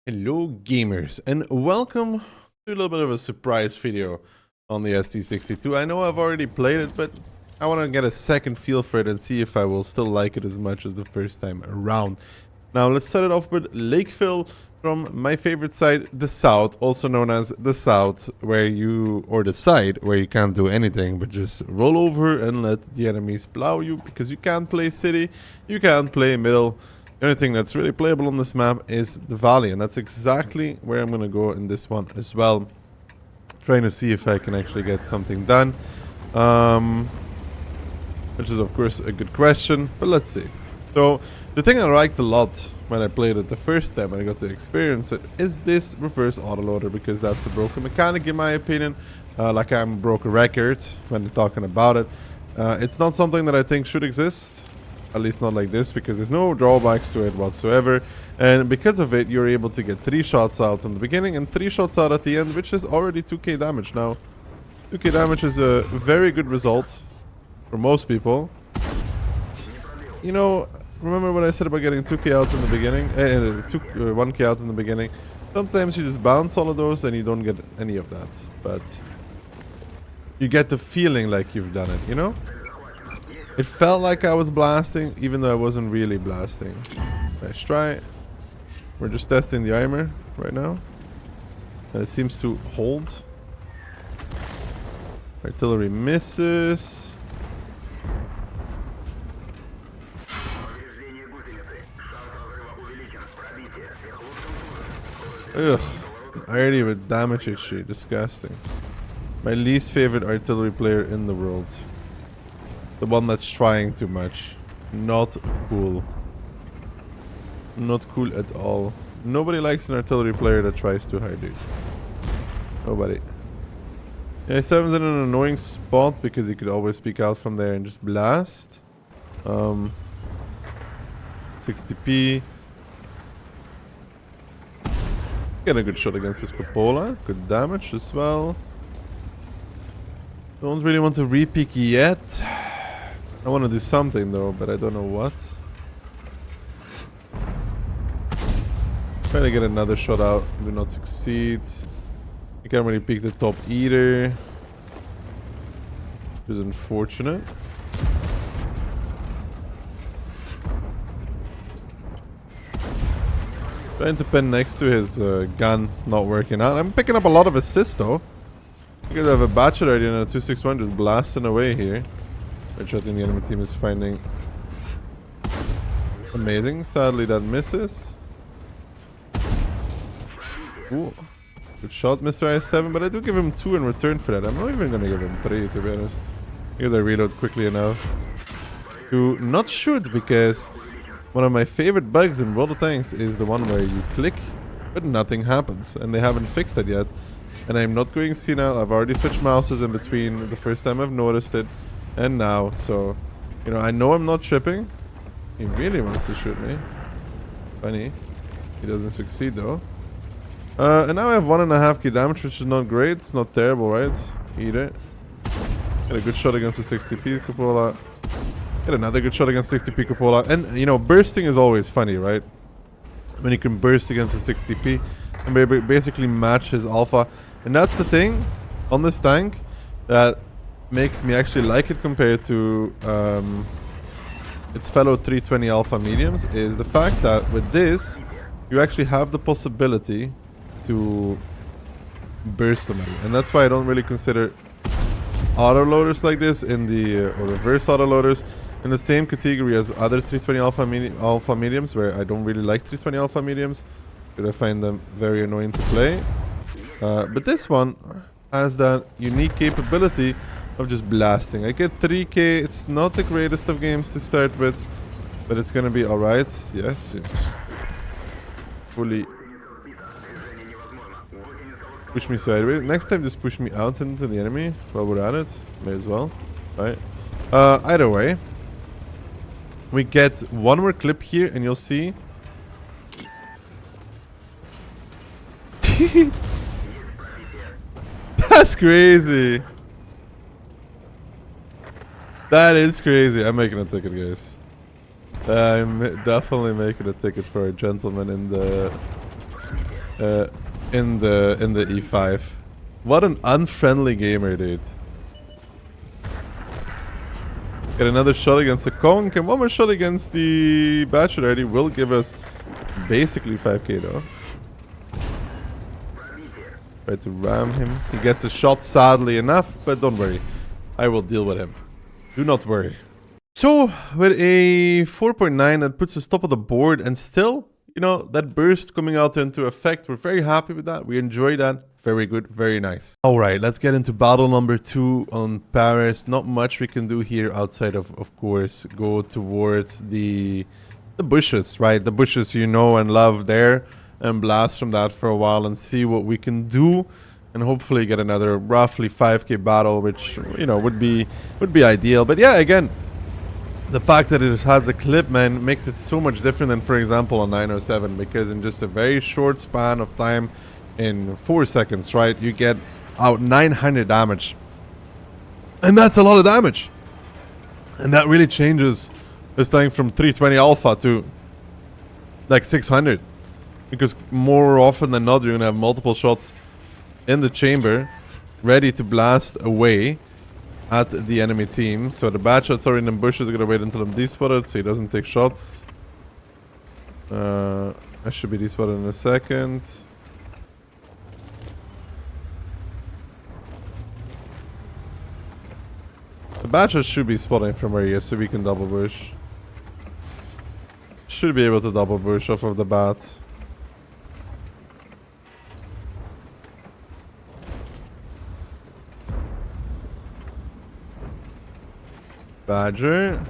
Hello gamers, and welcome to a little bit of a surprise video on the ST62. I know I've already played it, but I want to get a second feel for it and see if I will still like it as much as the first time around. Now let's start it off with Lakeville from my favorite side, the South, also known as the South, or the side where you can't do anything but just roll over and let the enemies plow you, because you can't play city, you can't play middle. The only thing that's really playable on this map is the valley, and that's exactly where I'm going to go in this one as well. Trying to see if I can actually get something done. Which is of course a good question, but let's see. So, the thing I liked a lot when I played it the first time and I got to experience it is this reverse autoloader, because that's a broken mechanic in my opinion. Like I'm a broken record when talking about it. It's not something that I think should exist. At least not like this, because there's no drawbacks to it whatsoever. And because of it, you're able to get 3 shots out in the beginning and 3 shots out at the end, which is already 2k damage now. 2k damage is a very good result for most people. You know, remember what I said about getting 2k out in the beginning? 1k out in the beginning. Sometimes you just bounce all of those and you don't get any of that. But you get the feeling like you've done it, you know? It felt like I was blasting, even though I wasn't really blasting. Nice try. We're just testing the armor right now. And it seems to hold. Artillery misses. Ugh. Already with damage issue. Disgusting. My least favorite artillery player in the world. The one that's trying too much. Not cool. Not cool at all. Nobody likes an artillery player that tries too hard, dude. Nobody. Yeah, 7's in an annoying spot because he could always peek out from there and just blast. 60p. Get a good shot against this cupola. Good damage as well. Don't really want to re-peek yet. I want to do something though, but I don't know what. Trying to get another shot out, do not succeed. You can't really peek the top either, which is unfortunate. Trying to pin next to his gun, not working out. I'm picking up a lot of assists though. Because I have a bachelor already and a 261 just blasting away here. Which I think the enemy team is finding amazing. Sadly, that misses. Ooh. Good shot, Mr. I7, but I do give him 2 in return for that. I'm not even gonna give him 3, to be honest. Because I reload quickly enough to not shoot, because one of my favorite bugs in World of Tanks is the one where you click, but nothing happens. And they haven't fixed that yet. And I'm not going senile. I've already switched mouses in between the first time I've noticed it. And now, so, you know, I know I'm not tripping. He really wants to shoot me. Funny. He doesn't succeed though. And now I have 1.5k damage, which is not great. It's not terrible, right? Either. Get a good shot against the 60p cupola. Get another good shot against 60p cupola. And, you know, bursting is always funny, right? When you can burst against the 60p and basically match his alpha. And that's the thing on this tank that makes me actually like it compared to its fellow 320 alpha mediums, is the fact that with this you actually have the possibility to burst somebody, and that's why I don't really consider autoloaders like this in the or reverse autoloaders in the same category as other 320 alpha mediums, where I don't really like 320 alpha mediums because I find them very annoying to play. But this one has that unique capability of just blasting. I get 3k. It's not the greatest of games to start with, but it's gonna be alright. Yes. Fully push me sideways. Next time just push me out into the enemy while we're at it. May as well. Right. Either way, we get one more clip here and you'll see. That's crazy. That is crazy. I'm making a ticket, guys. I'm definitely making a ticket for a gentleman in the in the E5. What an unfriendly gamer, dude. Get another shot against the Conk, and one more shot against the Bachelor already will give us basically 5k though. Try to ram him. He gets a shot, sadly enough, but don't worry. I will deal with him. Do not worry. So, with a 4.9, that puts us top of the board, and still, you know, that burst coming out into effect, we're very happy with that. We enjoy that. Very good, very nice. Alright, let's get into battle number 2 on Paris. Not much we can do here outside of course, go towards the bushes, right? The bushes you know and love there, and blast from that for a while and see what we can do. And hopefully get another roughly 5k battle, which, you know, would be ideal. But yeah, again, the fact that it has a clip, man, makes it so much different than, for example, on 907, because in just a very short span of time, in 4 seconds, right, you get out 900 damage. And that's a lot of damage. And that really changes this thing from 320 alpha to like 600. Because more often than not, you're going to have multiple shots in the chamber ready to blast away at the enemy team. So the bad shots are in the bushes. Are going to wait until I'm despotted so he doesn't take shots. I should be despotted in a second. The Badger should be spotting from where he is so we can double bush. Should be able to double bush off of the bat. Badger.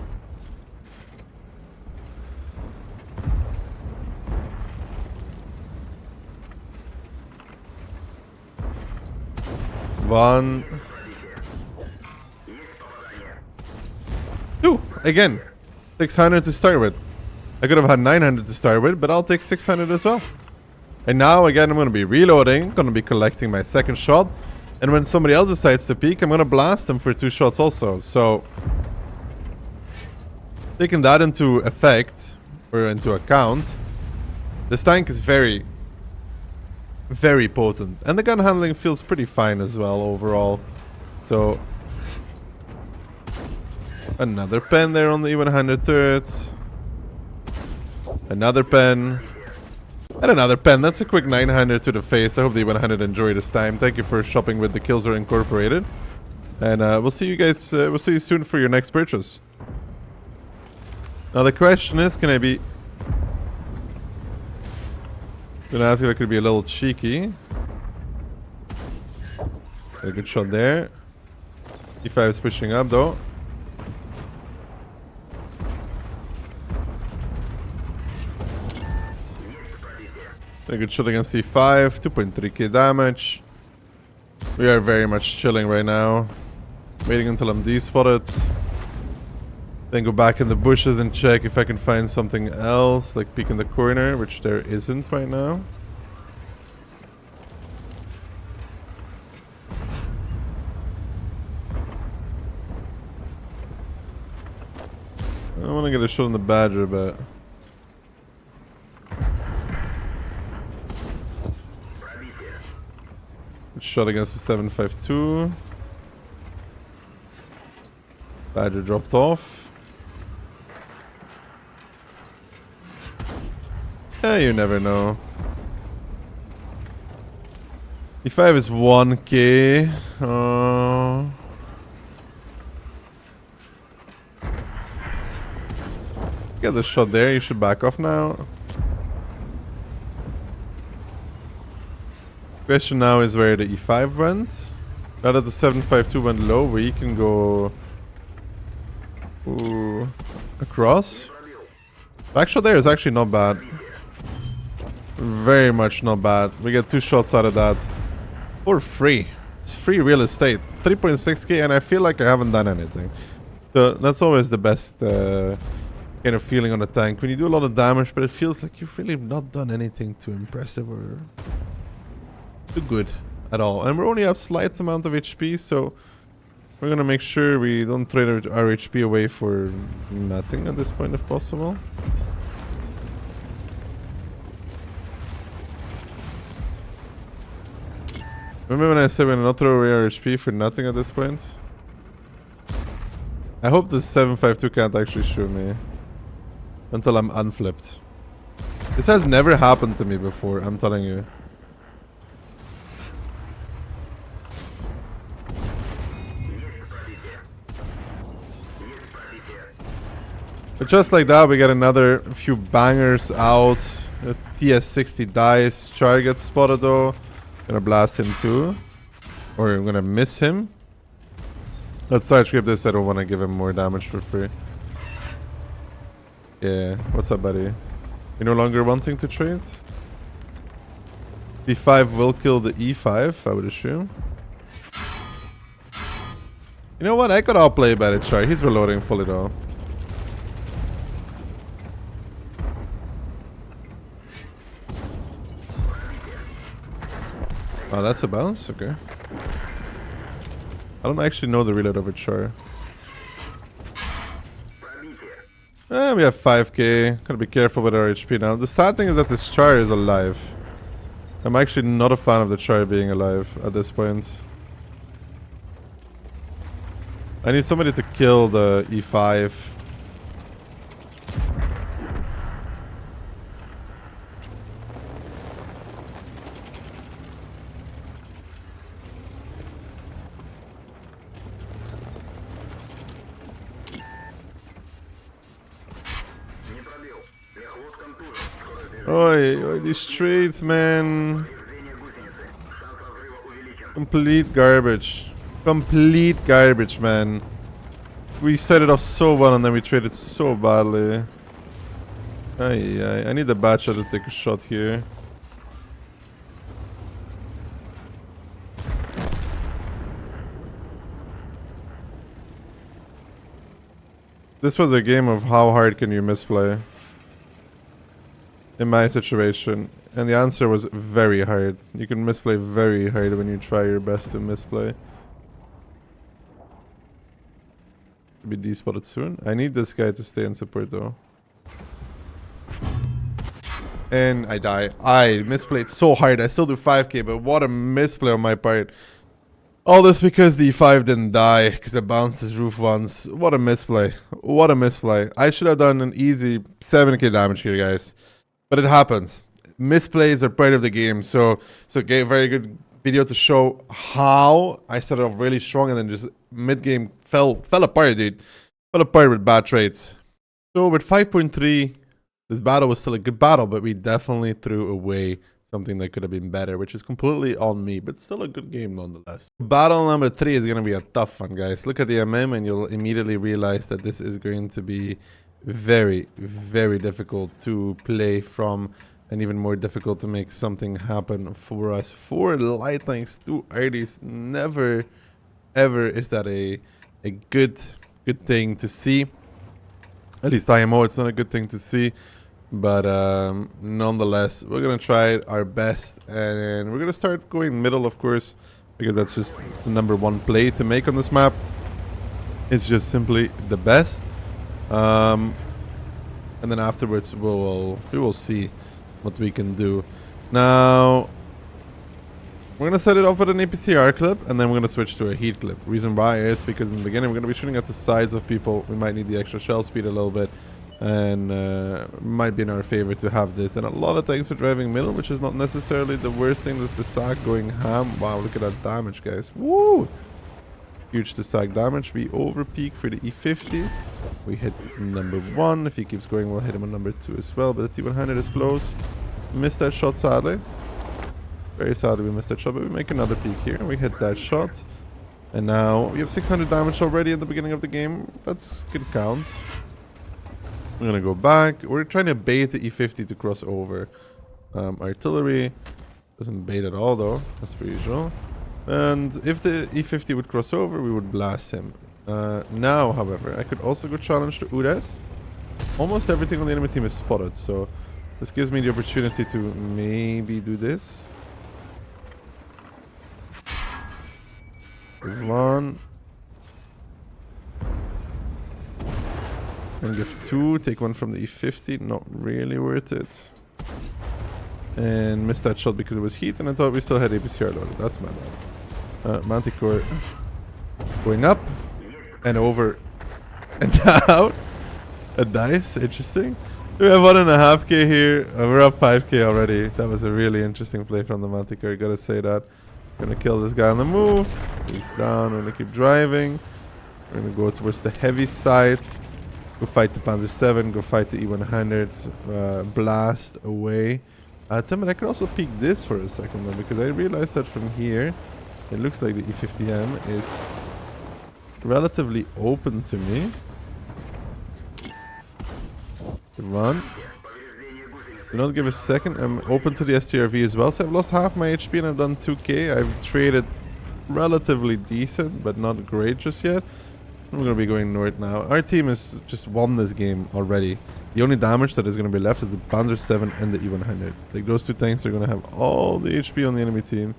One. Two. Again. 600 to start with. I could have had 900 to start with, but I'll take 600 as well. And now, again, I'm going to be reloading. Going to be collecting my second shot. And when somebody else decides to peek, I'm going to blast them for 2 shots also. So, taking that into effect, or into account, this tank is very, very potent. And the gun handling feels pretty fine as well overall. So, another pen there on the E100 turret. Another pen. And another pen. That's a quick 900 to the face. I hope the E100 enjoyed this time. Thank you for shopping with Dakillzor Incorporated. And we'll see you guys, we'll see you soon for your next purchase. Now the question is, can I be... Gonna ask if I could be a little cheeky. Got a good shot there. E5 is pushing up though. A good shot against E5, 2.3k damage. We are very much chilling right now. Waiting until I'm despotted. Then go back in the bushes and check if I can find something else, like peek in the corner, which there isn't right now. I don't want to get a shot on the Badger, but... Shot against the 752. Badger dropped off. Yeah, you never know. E5 is 1k. Get the shot there. You should back off now. Question now is where the E5 went. Now that the 752 went low, we can go across. Back shot there is actually not bad. Very much not bad. We get 2 shots out of that for free. It's free real estate. 3.6k, and I feel like I haven't done anything. So that's always the best kind of feeling on a tank. When you do a lot of damage, but it feels like you've really not done anything too impressive or too good at all. And we're only up slight amount of HP, so we're gonna make sure we don't trade our HP away for nothing at this point if possible. Remember when I said we're not throw away our HP for nothing at this point? I hope the 752 can't actually shoot me. Until I'm unflipped. This has never happened to me before, I'm telling you. But just like that, we get another few bangers out. The TS60 dies. Char gets spotted though. Gonna blast him too. Or I'm gonna miss him. Let's side script this. I don't want to give him more damage for free. Yeah, what's up, buddy? You're no longer wanting to trade? D5 will kill the E5, I would assume. You know what? I could outplay by the Char. He's reloading fully though. Oh, that's a bounce? Okay. I don't actually know the reload of a Char. We have 5k. Gotta be careful with our HP now. The sad thing is that this Char is alive. I'm actually not a fan of the Char being alive at this point. I need somebody to kill the E5. Oi, these trades, man. Complete garbage. Complete garbage, man. We set it off so well and then we traded so badly. I need the Batcher to take a shot here. This was a game of how hard can you misplay. In my situation, and the answer was very hard. You can misplay very hard when you try your best to misplay. Be despotted soon. I need this guy to stay in support though. And I die. I misplayed so hard. I still do 5k, but what a misplay on my part. All this because the E5 didn't die, because it bounced his roof once. What a misplay. What a misplay. I should have done an easy 7k damage here, guys. But it happens. Misplays are part of the game. So okay, very good video to show how I started off really strong and then just mid-game fell apart, dude. Fell apart with bad trades. So with 5.3, this battle was still a good battle, but we definitely threw away something that could have been better, which is completely on me, but still a good game nonetheless. Battle number 3 is going to be a tough one, guys. Look at the MM and you'll immediately realize that this is going to be very, very difficult to play from, and even more difficult to make something happen for us. 4 light tanks, 2 IDs. Never, ever is that a good thing to see. At least IMO, it's not a good thing to see. But nonetheless, we're going to try our best. And we're going to start going middle, of course, because that's just the #1 play to make on this map. It's just simply the best. And then afterwards we will see what we can do. Now we're gonna set it off with an APCR clip and then we're gonna switch to a heat clip. Reason why is because in the beginning we're gonna be shooting at the sides of people. We might need the extra shell speed a little bit, and might be in our favor to have this. And a lot of tanks are driving middle, which is not necessarily the worst thing with the SAC going ham. Wow, look at that damage, guys. Woo! Huge to SAC damage. We over peak for the E50. We hit #1. If he keeps going, we'll hit him on #2 as well. But the T100 is close. Missed that shot, sadly. Very sadly we missed that shot, but we make another peak here. We hit that shot. And now we have 600 damage already at the beginning of the game. That's good count. We're gonna go back. We're trying to bait the E50 to cross over. Artillery doesn't bait at all though, as per usual. And if the E50 would cross over, we would blast him. Now, however, I could also go challenge the Ures. Almost everything on the enemy team is spotted, so this gives me the opportunity to maybe do this. Give 1. And give 2. Take 1 from the E50. Not really worth it. And missed that shot because it was heat, and I thought we still had APCR loaded. That's my bad. Manticore going up and over and down. A dice, interesting. We have 1.5k here. We're up 5k already. That was a really interesting play from the Manticore, gotta say that. Gonna kill this guy on the move. He's down. We're gonna keep driving. We're gonna go towards the heavy side. Go fight the Panzer 7. Go fight the E100. Blast away. But I could also peek this for a second though, because I realized that from here, it looks like the E50M is relatively open to me. Run. Do not give a second. I'm open to the STRV as well. So I've lost half my HP and I've done 2k. I've traded relatively decent, but not great just yet. We're going to be going north now. Our team has just won this game already. The only damage that is going to be left is the Panzer 7 and the E100. Like, those two tanks are going to have all the HP on the enemy team.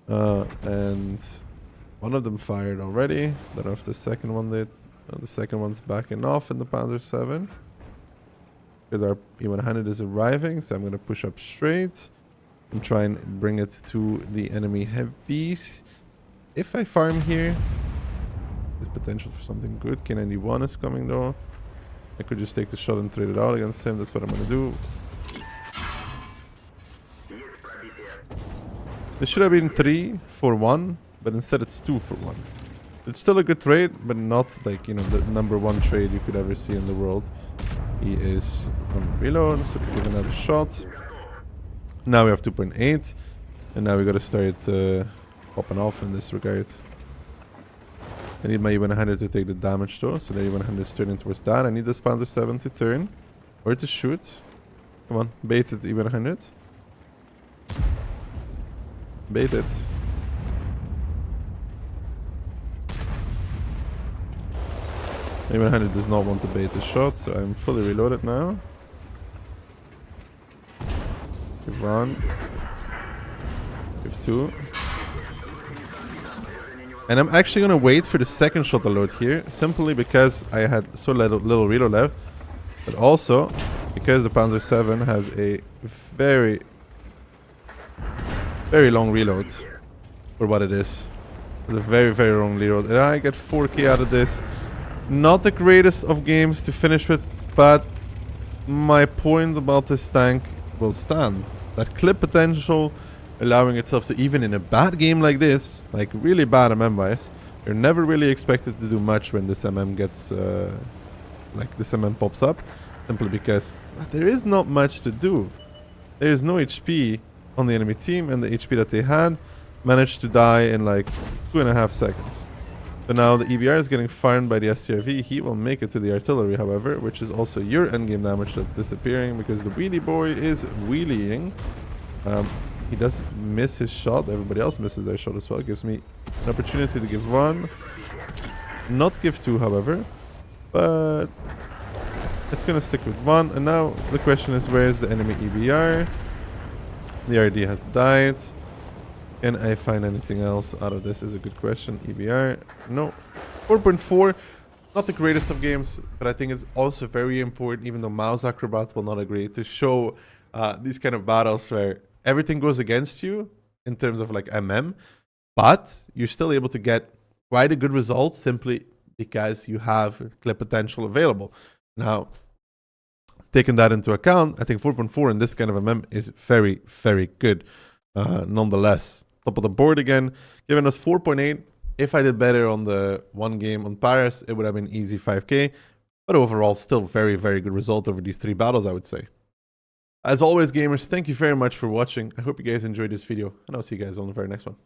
And one of them fired already. Don't know if the second one did. The second one's backing off in the Panzer 7. Because our E100 is arriving, so I'm going to push up straight and try and bring it to the enemy heavies. If I farm here, there's potential for something good. K91 is coming though. I could just take the shot and trade it out against him. That's what I'm going to do. This should have been 3 for 1, but instead it's 2 for 1. It's still a good trade, but not like, you know, the #1 trade you could ever see in the world. He is on reload, so we give another shot. Now we have 2.8, and now we gotta start popping off in this regard. I need my E100 to take the damage though, so the E100 is turning towards that. I need this Panzer 7 to turn, or to shoot. Come on, bait it, E100. Bait it. E100 does not want to bait the shot, so I'm fully reloaded now. Give 1. Give 2. And I'm actually going to wait for the second shot to load here, simply because I had so little reload left. But also, because the Panzer 7 has a very long reload for what it is. It's a very long reload. And I get 4k out of this. Not the greatest of games to finish with, but my point about this tank will stand. That clip potential, allowing itself to, even in a bad game like this, like really bad MM-wise, you're never really expected to do much when this MM gets, like this MM pops up, simply because there is not much to do. There is no HP on the enemy team, and the HP that they had managed to die in like 2.5 seconds. So now the EBR is getting farmed by the STRV. He will make it to the artillery, however, which is also your endgame damage that's disappearing because the wheelie boy is wheeling. He does miss his shot. Everybody else misses their shot as well. It gives me an opportunity to give 1. Not give 2, however. But it's going to stick with 1. And now the question is, where is the enemy EBR? The RD has died. Can I find anything else out of this is a good question. EBR, no. 4.4, not the greatest of games, but I think it's also very important, even though mouse acrobats will not agree, to show these kind of battles where everything goes against you in terms of like MM, but you're still able to get quite a good result simply because you have clip potential available. Now, taking that into account, I think 4.4 in this kind of MM is very good. Nonetheless, top of the board again, giving us 4.8. If I did better on the one game on Paris, it would have been easy 5k. But overall, still very good result over these 3 battles, I would say. As always, gamers, thank you very much for watching. I hope you guys enjoyed this video, and I'll see you guys on the very next one.